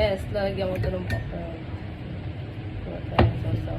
Yes, lagyan ko ito ng popcorn. Wala tayong sasaw.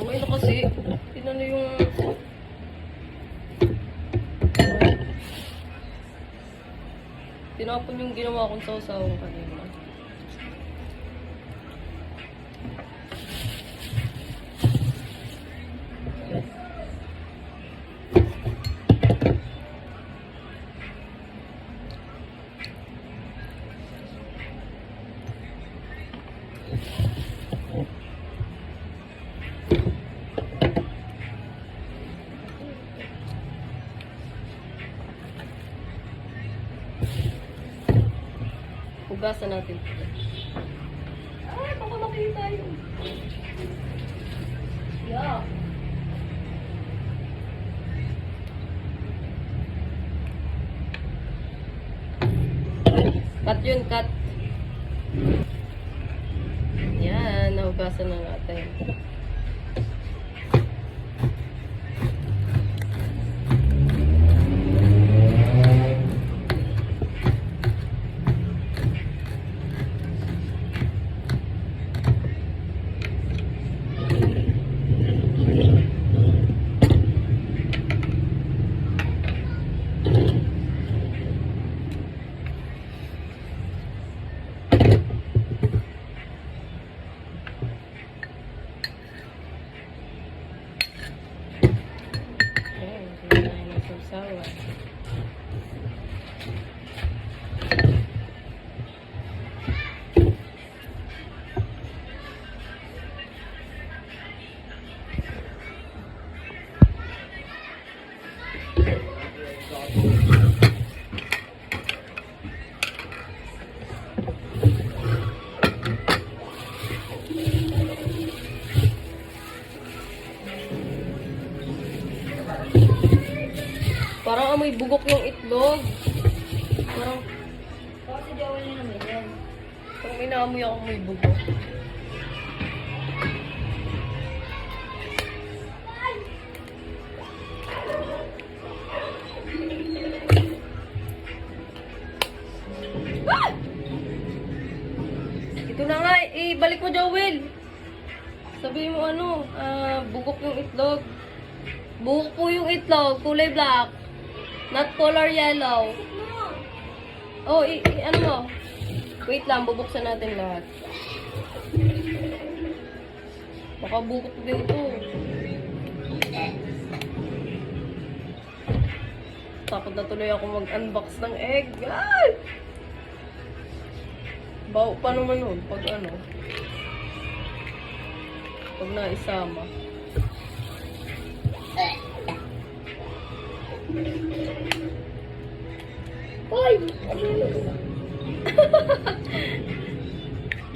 Okay na kasi. Tinan na yung... Tinapon yung ginawa kong sausaw kanina. Hugasan natin. Ay, baka makita yun. Yeah. Cut yun, cut. Yan, nahugasan na natin. Sausawan. Parang amoy bugok yung itlog. Parang Kasi di ako nyo naman yan. parang may naamoy ako amoy bugok. Ah! Ito na nga, ibalik mo, Joel. Sabihin mo ano, bugok yung itlog. Bugok po yung itlog, kulay black. Not color yellow. Oh, ano mo? Wait lang, bubuksan natin lahat. Baka bukot din ito. Takot na tuloy ako mag-unbox ng egg. Ay! Bawo pa naman nun, pag ano. Pag naisama. Ay!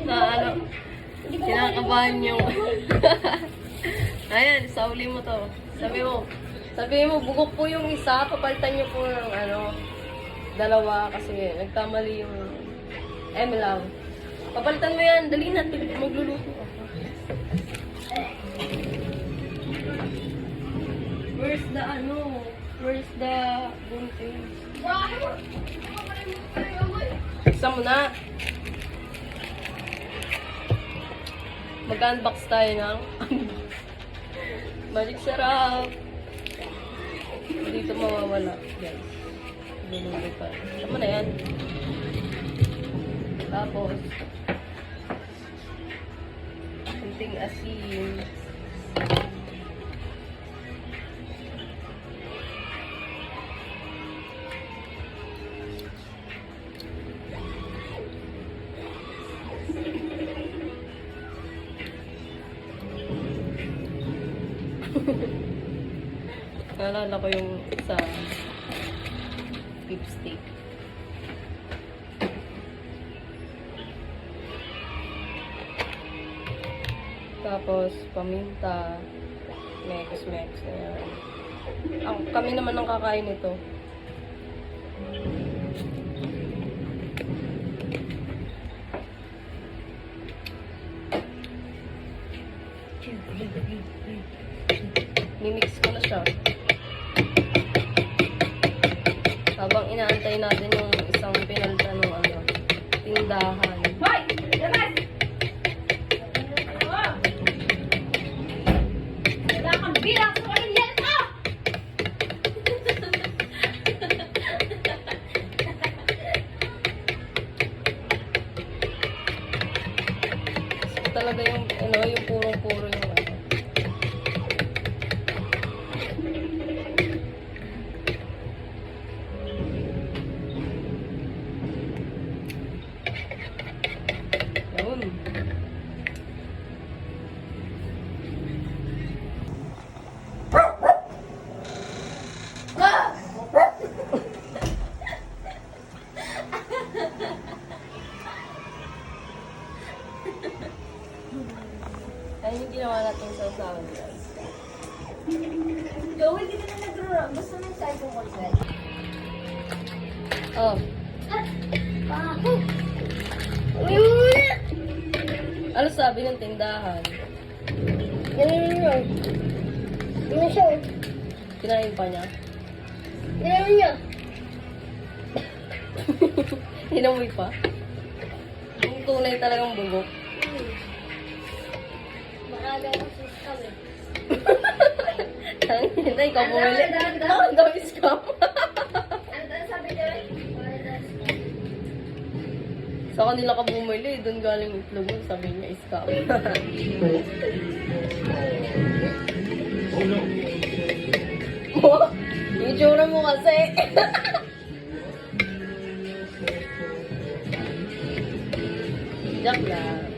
Na ano, kinakabahan yung... Ayan, sauli mo to. Sabi mo, bugok po yung isa, papalitan nyo po ng ano, dalawa kasi nagkamali yung lang. Papalitan mo yan, dali na, magluluto ako. Where's the bunting? Isa mo na. Mag-unbox tayo ng Magic Sarap. Dito mawawala, guys. Binuli pa. Tama na yan. Tapos, kunting asin. Naalala ko yung sa beef steak. Tapos, paminta, mekos-mekos na yan. Kami naman ang kakain nito. Mimix ko na siya. Habang inaantay natin yung isang pinalta ng tindahan. Hoy! Labas! Wala kang bilang sa kanilyan mo! Talaga yung, yung purong-puro yung Yun. Ayun yung ginawa natin sa usawan, guys. Joey, di ka na nag-roll. Gusto mo yung cellphone ko, Sel? Oh. Paako! Ano sabi ng tindahan? Ano siya? Kinain pa niya? Ano niya? Hinamoy pa? Yung tunay talagang bugok. Maaga yung system eh. Hindi, ikaw bumili. Dahan. Ang dami scam. Ano sabi niya? Sa kanila ka bumili, doon galing itlog mo, sabi niya scam. Yung itsura mo kasi. Joke lang.